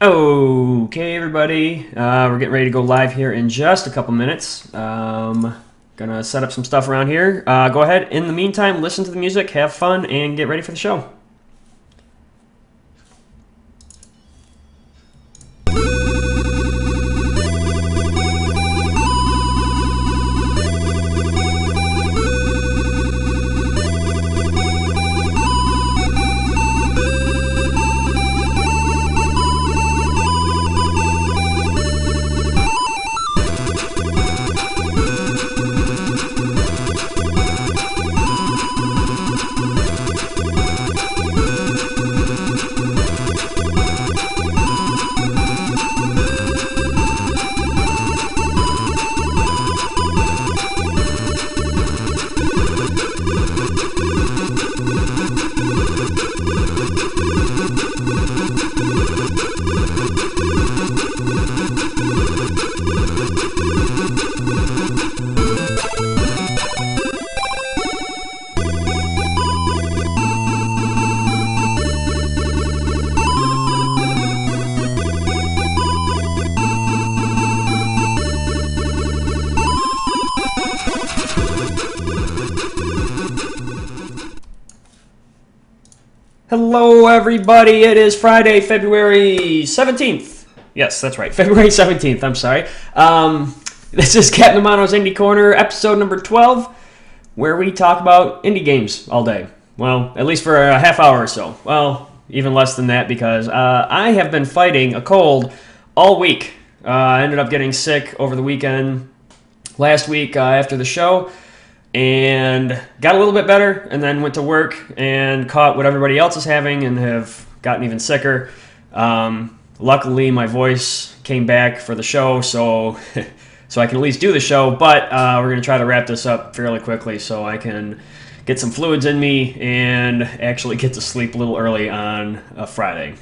Okay, everybody, we're getting ready to go live here in just a couple minutes. Gonna set up some stuff around here. Go ahead, in the meantime, listen to the music, have fun, and get ready for the show. Hello, everybody. It is Friday, February 17th. Yes, that's right. February 17th. I'm sorry. This is CptDomano's Indie Corner, episode number 12, where we talk about indie games all day. Well, at least for a half hour or so. Well, even less than that because I have been fighting a cold all week. I ended up getting sick over the weekend last week after the show. And got a little bit better, and then went to work and caught what everybody else is having and have gotten even sicker. Luckily, my voice came back for the show, so I can at least do the show, but we're going to try to wrap this up fairly quickly so I can get some fluids in me and actually get to sleep a little early on a Friday.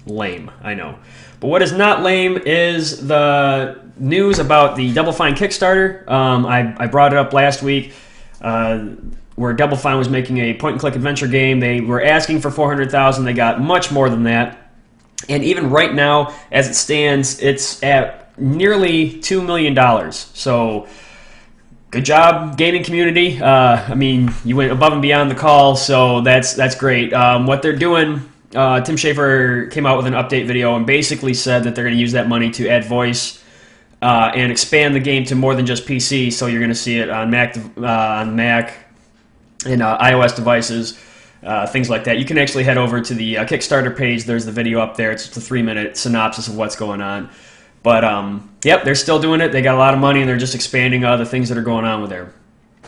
Lame, I know. But what is not lame is the news about the Double Fine Kickstarter. I brought it up last week where Double Fine was making a point-and-click adventure game. They were asking for $400,000. They got much more than that. And even right now, as it stands, it's at nearly $2 million. So good job, gaming community. I mean, you went above and beyond the call, so that's great. What they're doing... Tim Schafer came out with an update video and basically said that they're going to use that money to add voice and expand the game to more than just PC. So you're going to see it on Mac and iOS devices, things like that. You can actually head over to the Kickstarter page. There's the video up there. It's just a 3-minute synopsis of what's going on. But yep, they're still doing it. They got a lot of money and they're just expanding the things that are going on with there.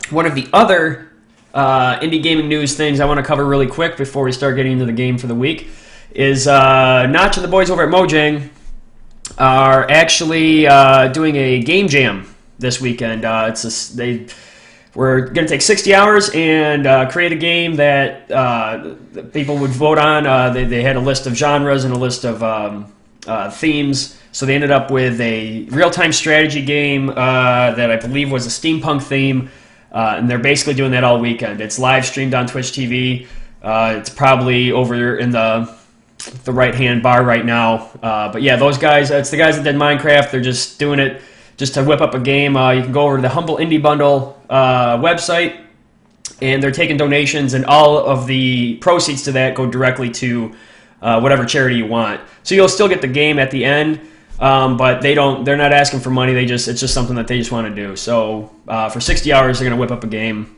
One of the other indie gaming news things I want to cover really quick before we start getting into the game for the week is Notch and the boys over at Mojang are actually doing a game jam this weekend. They were going to take 60 hours and create a game that people would vote on. They had a list of genres and a list of themes. So they ended up with a real-time strategy game that I believe was a steampunk theme. And they're basically doing that all weekend. It's live streamed on Twitch TV. It's probably over in the right-hand bar right now. But yeah, those guys, it's the guys that did Minecraft. They're just doing it just to whip up a game. You can go over to the Humble Indie Bundle website, and they're taking donations, and all of the proceeds to that go directly to whatever charity you want. So you'll still get the game at the end. But they're not asking for money. It's just something that they just want to do. So for 60 hours, they're going to whip up a game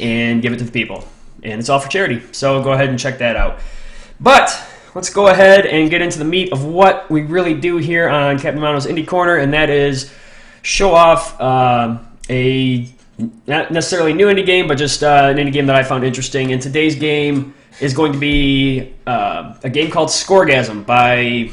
and give it to the people. And it's all for charity. So go ahead and check that out. But let's go ahead and get into the meat of what we really do here on CptDomano's Indie Corner, and that is show off a not necessarily new indie game, but just an indie game that I found interesting. And today's game is going to be a game called Scoregasm by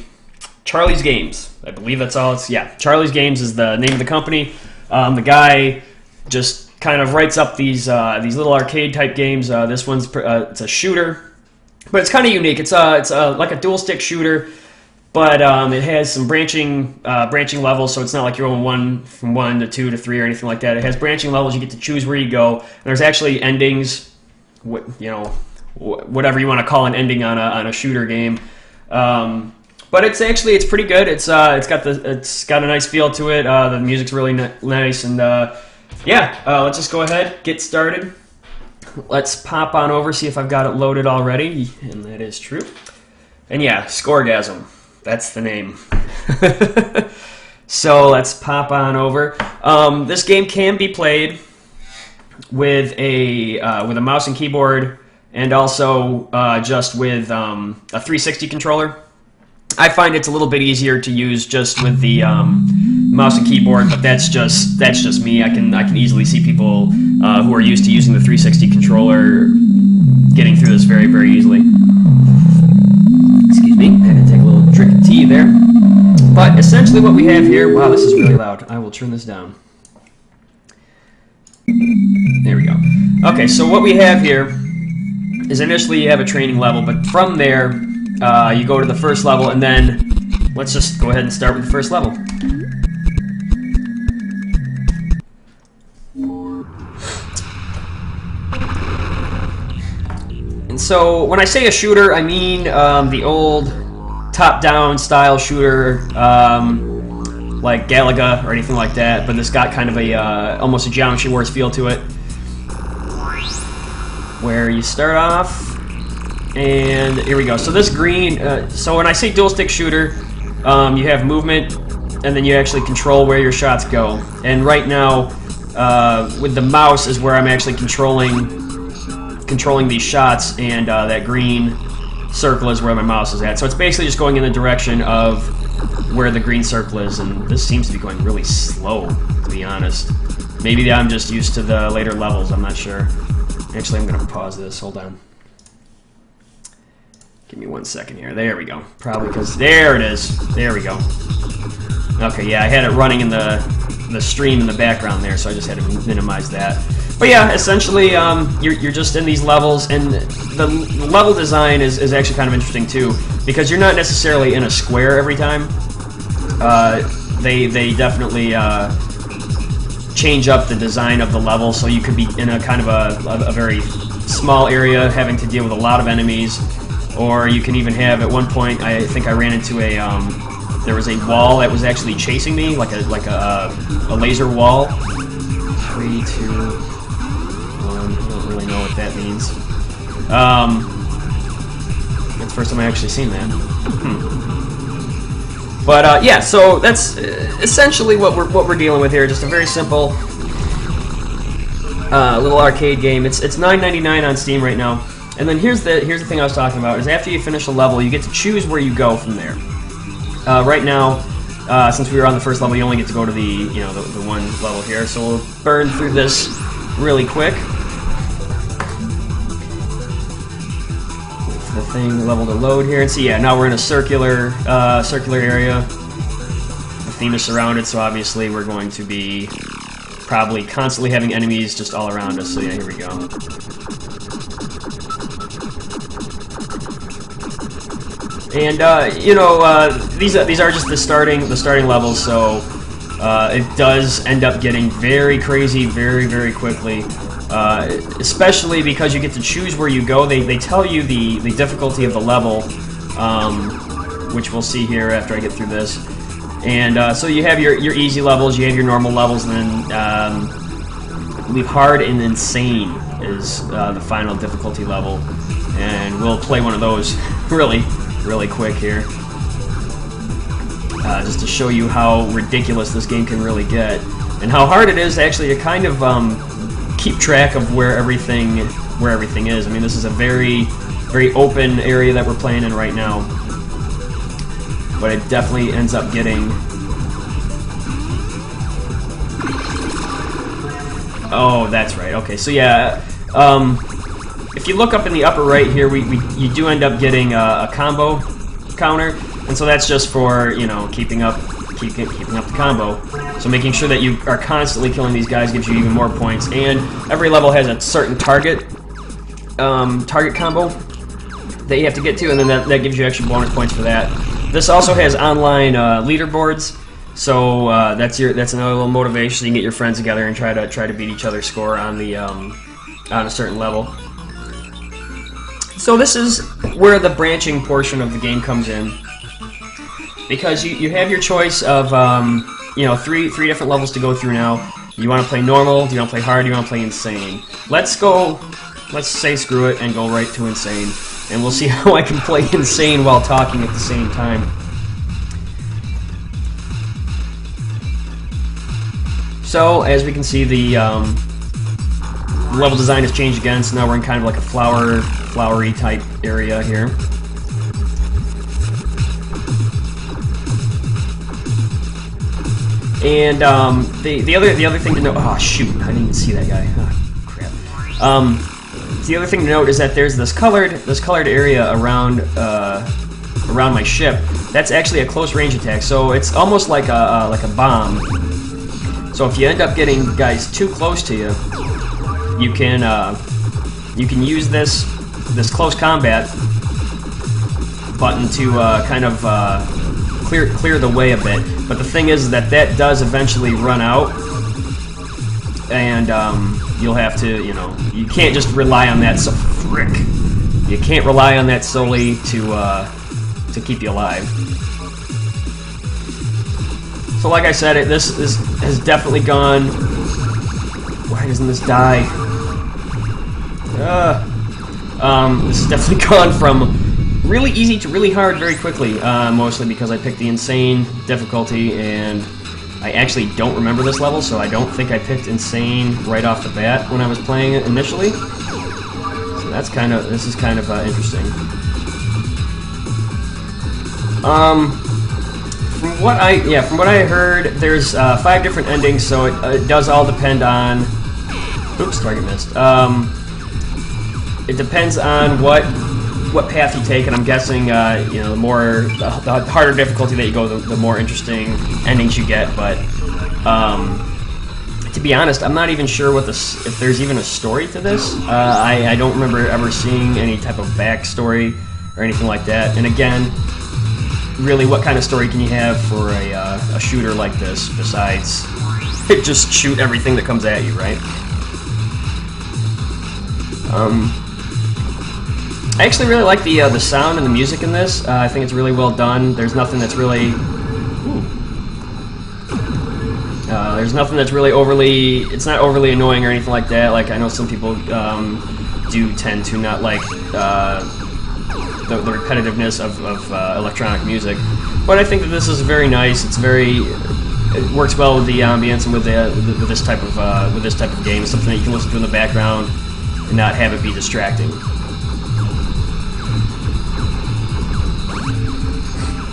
Charlie's Games. I believe that's all it's... Yeah, Charlie's Games is the name of the company. The guy just kind of writes up these little arcade-type games. This one's... it's a shooter, but it's kind of unique. It's like a dual-stick shooter, but it has some branching levels, so it's not like you're going from 1 to 2 to 3 or anything like that. It has branching levels. You get to choose where you go. And there's actually endings, whatever you want to call an ending on a shooter game. But it's pretty good. It's got a nice feel to it. The music's really nice, and yeah, let's just go ahead, get started. Let's pop on over, see if I've got it loaded already, and that is true. And yeah, Scoregasm, that's the name. So let's pop on over. This game can be played with a mouse and keyboard, and also just with a 360 controller. I find it's a little bit easier to use just with the mouse and keyboard, but that's just me. I can easily see people who are used to using the 360 controller getting through this very, very easily. Excuse me, I had to take a little drink of tea there. But essentially what we have here, wow, this is really loud. I will turn this down. There we go. Okay, so what we have here is initially you have a training level, but from there you go to the first level, and then let's just go ahead and start with the first level. And so when I say a shooter, I mean the old top-down style shooter, like Galaga or anything like that, but this got kind of a almost a Geometry Wars feel to it, where you start off, and here we go. So this green, so when I say dual stick shooter, you have movement, and then you actually control where your shots go. And right now, with the mouse is where I'm actually controlling these shots, and that green circle is where my mouse is at. So it's basically just going in the direction of where the green circle is, and this seems to be going really slow, to be honest. Maybe I'm just used to the later levels, I'm not sure. Actually, I'm going to pause this, hold on. Give me 1 second here. There we go. Probably because, there it is. There we go. Okay, yeah, I had it running in the stream in the background there, so I just had to minimize that. But yeah, essentially, you're just in these levels, and the level design is actually kind of interesting too, because you're not necessarily in a square every time. They definitely change up the design of the level, so you could be in a kind of a very small area having to deal with a lot of enemies, or you can even have, at one point, I think I ran into a there was a wall that was actually chasing me, like a laser wall. 3, 2, 1. I don't really know what that means. That's the first time I actually seen that. But yeah, so that's essentially what we're dealing with here. Just a very simple little arcade game. It's $9.99 on Steam right now. And then here's the thing I was talking about, is after you finish a level, you get to choose where you go from there. Right now, since we were on the first level, you only get to go to the the one level here. So we'll burn through this really quick. Wait for the level to load here, and see, yeah, now we're in a circular area. The theme is surrounded, so obviously we're going to be probably constantly having enemies just all around us. So yeah, here we go. And these are just the starting levels, so it does end up getting very crazy very, very quickly, especially because you get to choose where you go. They tell you the difficulty of the level, which we'll see here after I get through this. And so you have your easy levels, you have your normal levels, and then I believe hard and insane is the final difficulty level, and we'll play one of those really quick here, just to show you how ridiculous this game can really get, and how hard it is actually to kind of keep track of where everything is. I mean, this is a very, very open area that we're playing in right now, but it definitely ends up getting... Oh, that's right. Okay, so yeah, if you look up in the upper right here, you do end up getting a combo counter, and so that's just for keeping up the combo. So making sure that you are constantly killing these guys gives you even more points, and every level has a certain target combo that you have to get to, and then that gives you extra bonus points for that. This also has online leaderboards, so that's another little motivation. So you can get your friends together and try to beat each other's score on a certain level. So this is where the branching portion of the game comes in. because you have your choice of you know, three different levels to go through now. You want to play normal, do you want to play hard, do you want to play insane? Let's say screw it and go right to insane, and we'll see how I can play insane while talking at the same time. So, as we can see, the level design has changed again, so now we're in kind of like a flowery type area here. And the other thing to note, oh shoot, I didn't even see that guy. Oh, crap. The other thing to note is that there's this colored area around around my ship. That's actually a close range attack, so it's almost like a bomb. So if you end up getting guys too close to you, you can use this close combat button to kind of clear the way a bit. But the thing is that does eventually run out, and you'll have to, you know, you can't just rely on that. So frick, you can't rely on that solely to keep you alive. So like I said, this has definitely gone. Why doesn't this die? This has definitely gone from really easy to really hard very quickly, mostly because I picked the insane difficulty, and I actually don't remember this level, so I don't think I picked insane right off the bat when I was playing it initially. So this is kind of interesting. From what I heard, there's 5 different endings, so it does all depend on. Oops, target missed. It depends on what path you take, and I'm guessing, you know, the harder difficulty that you go, the more interesting endings you get. But to be honest, I'm not even sure if there's even a story to this. I don't remember ever seeing any type of backstory or anything like that. And again, really, what kind of story can you have for a shooter like this besides just shoot everything that comes at you, right? I actually really like the sound and the music in this. I think it's really well done. There's nothing that's really overly. It's not overly annoying or anything like that. Like I know some people do tend to not like the repetitiveness of electronic music, but I think that this is very nice. It works well with the ambience and with this type of game. Something that you can listen to in the background and not have it be distracting.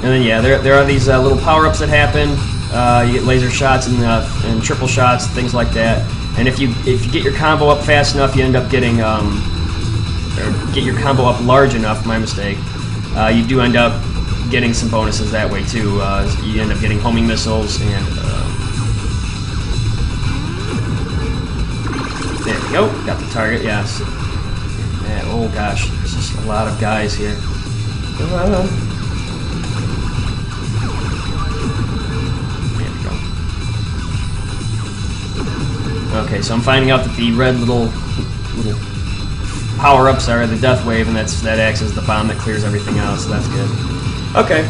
And then yeah, there are these little power-ups that happen. You get laser shots and triple shots, things like that. And if you get your combo up fast enough, you end up getting or get your combo up large enough. My mistake. You do end up getting some bonuses that way too. You end up getting homing missiles and there we go. Got the target. Yes. Man, oh gosh, there's just a lot of guys here. Okay, so I'm finding out that the red little power-ups are the death wave, and that acts as the bomb that clears everything out, so that's good. Okay.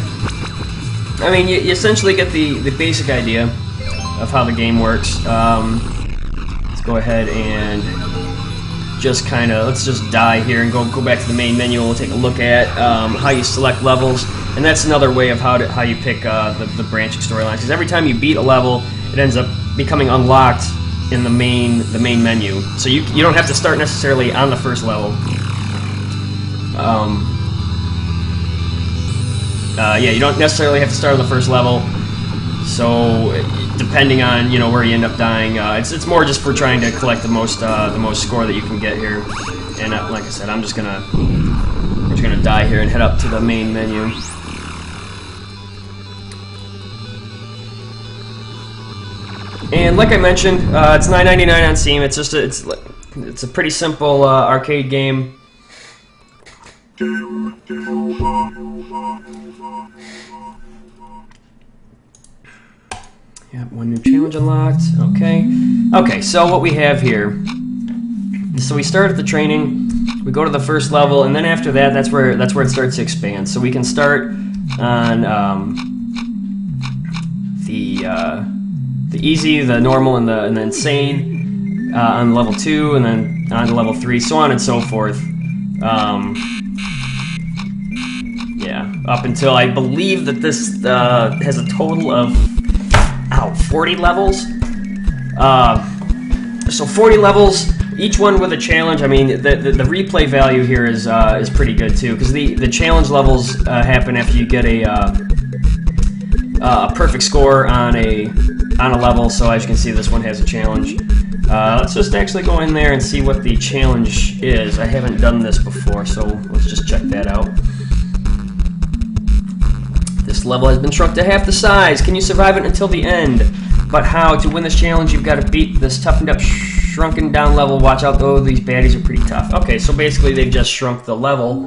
I mean, you essentially get the basic idea of how the game works. Let's go ahead and let's just die here and go back to the main menu, and we'll take a look at how you select levels, and that's another way of how you pick the branching storylines. Because every time you beat a level, it ends up becoming unlocked in the main menu, so you don't have to start necessarily on the first level. Yeah, you don't necessarily have to start on the first level. So depending on where you end up dying, it's more just for trying to collect the most score that you can get here. And like I said, we're just gonna die here and head up to the main menu. And like I mentioned, it's $9.99 on Steam. It's just it's a pretty simple arcade game. Yep, one new challenge unlocked. Okay, so what we have here. So we start at the training. We go to the first level, and then after that, that's where it starts to expand. So we can start on the easy, the normal, and the insane on level 2, and then on to level 3, so on and so forth. Yeah, up until I believe that this has a total of 40 levels. So 40 levels, each one with a challenge. I mean, the replay value here is pretty good too, because the challenge levels happen after you get a perfect score on a level. So as you can see, this one has a challenge. Let's just actually go in there and see what the challenge is. I haven't done this before, so let's just check that out. This level has been shrunk to half the size. Can you survive it until the end? But how? To win this challenge, you've got to beat this toughened up, shrunken down level. Watch out though, these baddies are pretty tough. Okay, so basically they've just shrunk the level.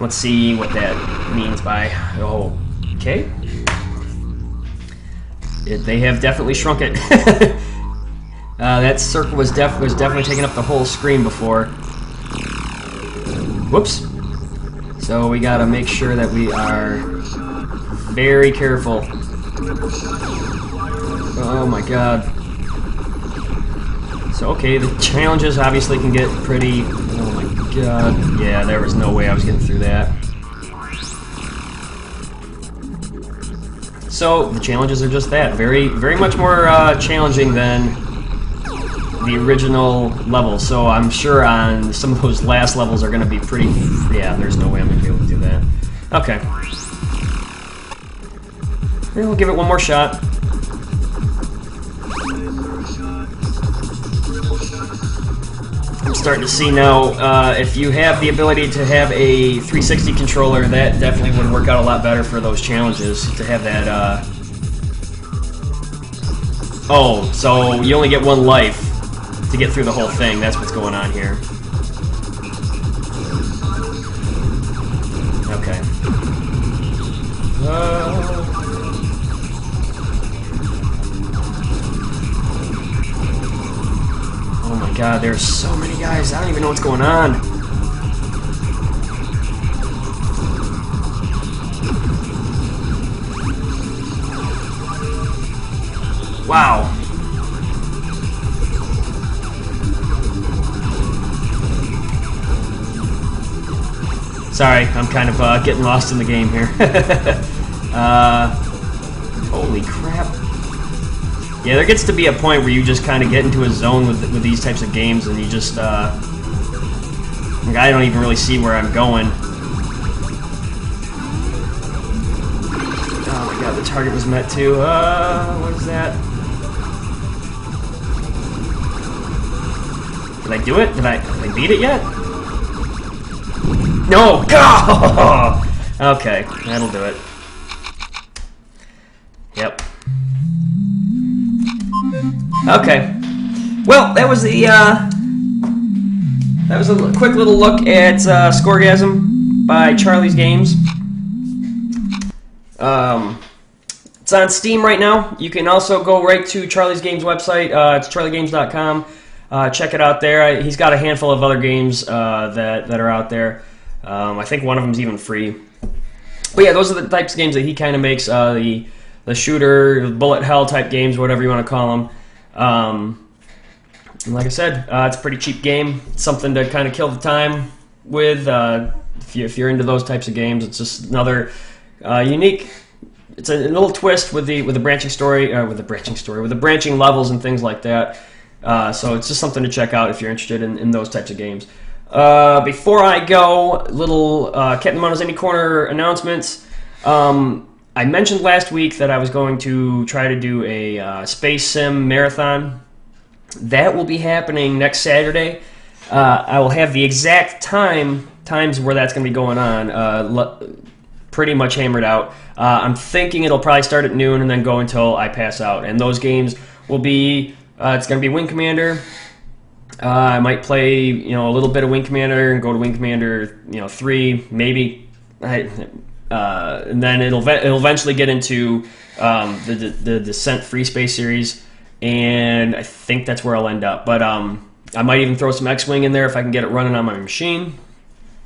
Let's see what that means by... okay. They have definitely shrunk it. That circle was definitely taking up the whole screen before. Whoops. So we gotta make sure that we are very careful. Oh my god. So okay, the challenges obviously can get pretty... oh my god. Yeah, there was no way I was getting through that. So the challenges are just that. Very much more challenging than the original levels. So I'm sure on some of those last levels are going to be pretty... yeah, there's no way I'm going to be able to do that. Okay. We'll give it one more shot. I'm starting to see now, if you have the ability to have a 360 controller, that definitely would work out a lot better for those challenges, to have that, oh, so you only get one life to get through the whole thing. That's what's going on here. Okay. Oh my god, there's so many guys. I don't even know what's going on. Wow. Sorry, I'm kind of getting lost in the game here. Holy crap. Yeah, there gets to be a point where you just kind of get into a zone with these types of games, and you just, like, I don't even really see where I'm going. Oh my god, the target was met too. What is that? Did I do it? Did I beat it yet? No! Go! Okay, that'll do it. Yep. Okay. Well, that was the that was a quick little look at Scoregasm by Charlie's Games. It's on Steam right now. You can also go right to Charlie's Games website. It's charliegames.com. Check it out there. He's got a handful of other games that are out there. I think one of them's even free. But yeah, those are the types of games that he kind of makes. The shooter, bullet hell type games, whatever you want to call them. And like I said, it's a pretty cheap game. It's something to kind of kill the time with. If you're into those types of games, it's just another unique. It's a little twist with the branching story, with the branching levels and things like that. So it's just something to check out if you're interested in those types of games. Before I go, little CptDomano's Indie Corner announcements. I mentioned last week that I was going to try to do a space sim marathon. That will be happening next Saturday. I will have the exact times where that's going to be going on pretty much hammered out. I'm thinking it'll probably start at noon and then go until I pass out. And those games will be, it's going to be Wing Commander. I might play, a little bit of Wing Commander and go to Wing Commander, 3, maybe. And then it'll eventually get into the Descent Free Space series, and I think that's where I'll end up. But I might even throw some X-Wing in there if I can get it running on my machine.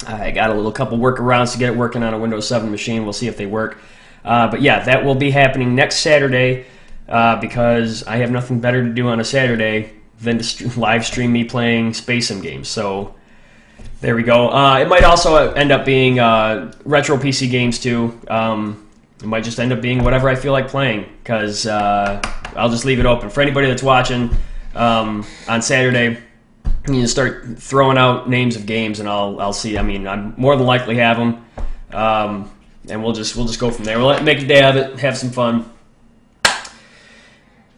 I got a couple workarounds to get it working on a Windows 7 machine. We'll see if they work. But yeah, that will be happening next Saturday. because I have nothing better to do on a Saturday than to live stream me playing Space Sim games. So there we go. It might also end up being retro PC games too. It might just end up being whatever I feel like playing, because I'll just leave it open for anybody that's watching on Saturday. You can start throwing out names of games, and I'll see. I mean, I'm more than likely have them, and we'll just go from there. We'll make a day of it, have some fun.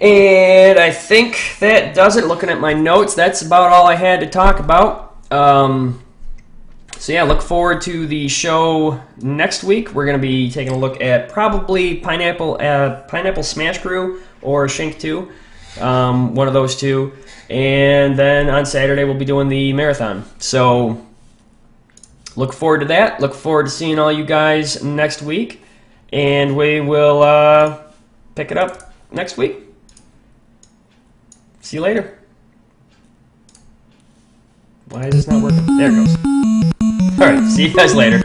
And I think that does it. Looking at my notes, that's about all I had to talk about. So yeah, look forward to the show next week. We're going to be taking a look at probably Pineapple Smash Crew or Shank 2, one of those two. And then on Saturday we'll be doing the marathon. So look forward to that. Look forward to seeing all you guys next week. And we will pick it up next week. See you later. Why is this not working? There it goes. Alright, see you guys later.